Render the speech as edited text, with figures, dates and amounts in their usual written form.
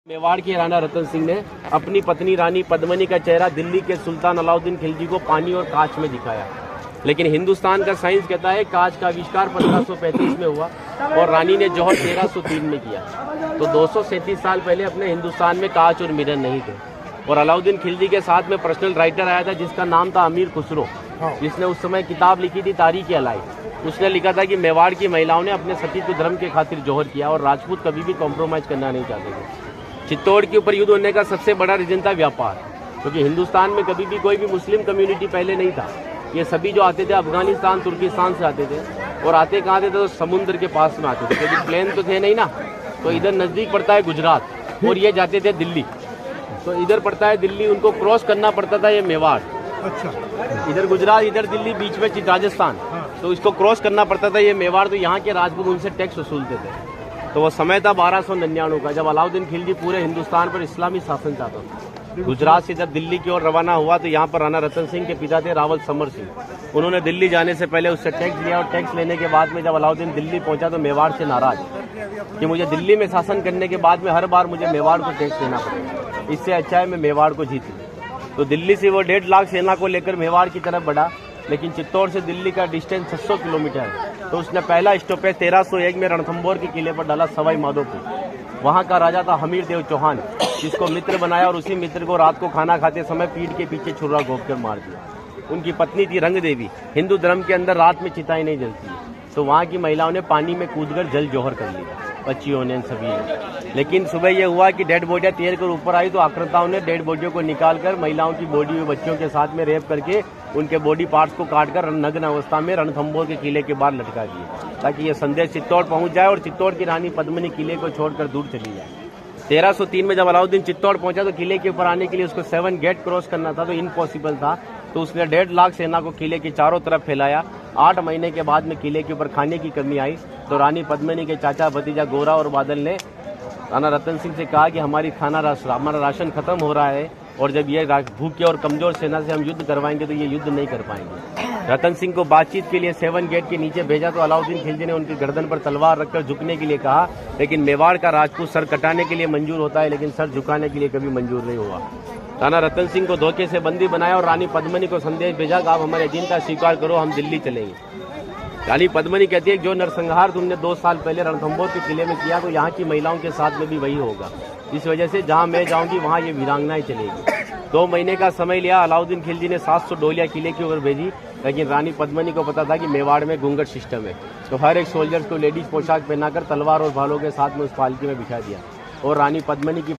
मेवाड़ की राणा रतन सिंह ने अपनी पत्नी रानी पद्मिनी का चेहरा दिल्ली के सुल्तान अलाउद्दीन खिलजी को पानी और कांच में दिखाया। लेकिन हिंदुस्तान का साइंस कहता है कांच का आविष्कार 1535 में हुआ और रानी ने जौहर 1303 में किया। तो 237 साल पहले अपने हिंदुस्तान में कांच और मिरर नहीं थे। और अलाउद्दीन खिलजी के साथ में पर्सनल राइटर आया था जिसका नाम था अमीर खुसरो, जिसने उस समय किताब लिखी थी तारीख अलाई। उसने लिखा था कि मेवाड़ की महिलाओं ने अपने सतीत्व धर्म के खातिर जौहर किया और राजपूत कभी भी कॉम्प्रोमाइज करना नहीं चाहते थे। चित्तौड़ के ऊपर युद्ध होने का सबसे बड़ा रीजन था व्यापार, क्योंकि हिंदुस्तान में कभी भी कोई भी मुस्लिम कम्युनिटी पहले नहीं था। ये सभी जो आते थे अफगानिस्तान तुर्किस्तान से आते थे और आते कहाँ थे तो समुद्र के पास में आते थे, क्योंकि प्लेन तो थे नहीं ना। तो इधर नज़दीक पड़ता है गुजरात और ये जाते थे दिल्ली, तो इधर पड़ता है दिल्ली, उनको क्रॉस करना पड़ता था ये मेवाड़। अच्छा, इधर गुजरात इधर दिल्ली बीच में राजस्थान, तो इसको क्रॉस करना पड़ता था ये मेवाड़। तो यहाँ के राजपूत उनसे टैक्स वसूलते थे। तो वो समय था 1299 का, जब अलाउद्दीन खिलजी पूरे हिंदुस्तान पर इस्लामी शासन चाहता था। गुजरात से जब दिल्ली की ओर रवाना हुआ तो यहाँ पर राणा रतन सिंह के पिता थे रावल समर सिंह। उन्होंने दिल्ली जाने से पहले उससे टैक्स लिया और टैक्स लेने के बाद में जब अलाउद्दीन दिल्ली पहुंचा तो मेवाड़ से नाराज कि मुझे दिल्ली में शासन करने के बाद में हर बार मुझे मेवाड़ को टैक्स देना पड़ेगा, इससे अच्छा है मैं मेवाड़ को जीत लूं। तो दिल्ली से वो 1.5 लाख सेना को लेकर मेवाड़ की तरफ बढ़ा, लेकिन चित्तौड़ से दिल्ली का डिस्टेंस 600 किलोमीटर है। तो उसने पहला स्टॉपेज 1301 में रणथंभौर के किले पर डाला सवाई माधोपुर। वहाँ का राजा था हमीर देव चौहान, जिसको मित्र बनाया और उसी मित्र को रात को खाना खाते समय पीठ के पीछे छुरा घोंप कर मार दिया। उनकी पत्नी थी रंग देवी। हिंदू धर्म के अंदर रात में चिताएं नहीं जलती है, तो वहाँ की महिलाओं ने पानी में कूदकर जल जौहर कर लिया, बच्चियों ने सभी ने। लेकिन सुबह यह हुआ कि डेड बॉडियां तैर कर ऊपर आई तो आक्रांताओं ने डेड बॉडियों को निकालकर महिलाओं की बॉडी और बच्चियों के साथ में रेप करके उनके बॉडी पार्ट्स को काटकर नग्न अवस्था में रणथंभौर के किले के बाहर लटका दिए, ताकि ये संदेश चित्तौड़ पहुंच जाए और चित्तौड़ की रानी पद्मिनी किले को छोड़कर दूर चली जाए। 1303 में जब अलाउद्दीन चित्तौड़ पहुंचा तो किले के ऊपर आने के लिए उसको 7 गेट क्रॉस करना था, तो इम्पॉसिबल था। तो उसने 1.5 लाख सेना को किले के चारों तरफ फैलाया। 8 महीने के बाद में किले के ऊपर खाने की कमी आई तो रानी पद्मिनी के चाचा भतीजा गोरा और बादल ने राणा रतन सिंह से कहा कि हमारा राशन खत्म हो रहा है और जब ये भूखे और कमजोर सेना से हम युद्ध करवाएंगे तो ये युद्ध नहीं कर पाएंगे। रतन सिंह को बातचीत के लिए 7 गेट के नीचे भेजा तो अलाउद्दीन खिलजी ने उनकी गर्दन पर तलवार रखकर झुकने के लिए कहा, लेकिन मेवाड़ का राजपूत सर कटाने के लिए मंजूर होता है लेकिन सर झुकाने के लिए कभी मंजूर नहीं हुआ। राणा रतन सिंह को धोखे से बंदी बनाया और रानी पद्मिनी को संदेश भेजा कि आप हमारे अधीनता स्वीकार करो, हम दिल्ली चलेंगे। रानी पद्मिनी कहती है जो नरसंहार तुमने 2 साल पहले रणथंभौर के किले में किया तो यहाँ की महिलाओं के साथ में भी वही होगा। इस वजह से जहाँ मैं जाऊंगी वहाँ ये वीरांगनाएं चलेगी। 2 महीने का समय लिया। अलाउद्दीन खिलजी ने 700 डोलियां किले की ओर भेजी, लेकिन रानी पद्मिनी को पता था कि मेवाड़ में घूंघट सिस्टम है, तो हर एक सोल्जर्स को लेडीज पोशाक पहनाकर तलवार और भालों के साथ में उस पालकी में बिठा दिया और रानी पद्मिनी की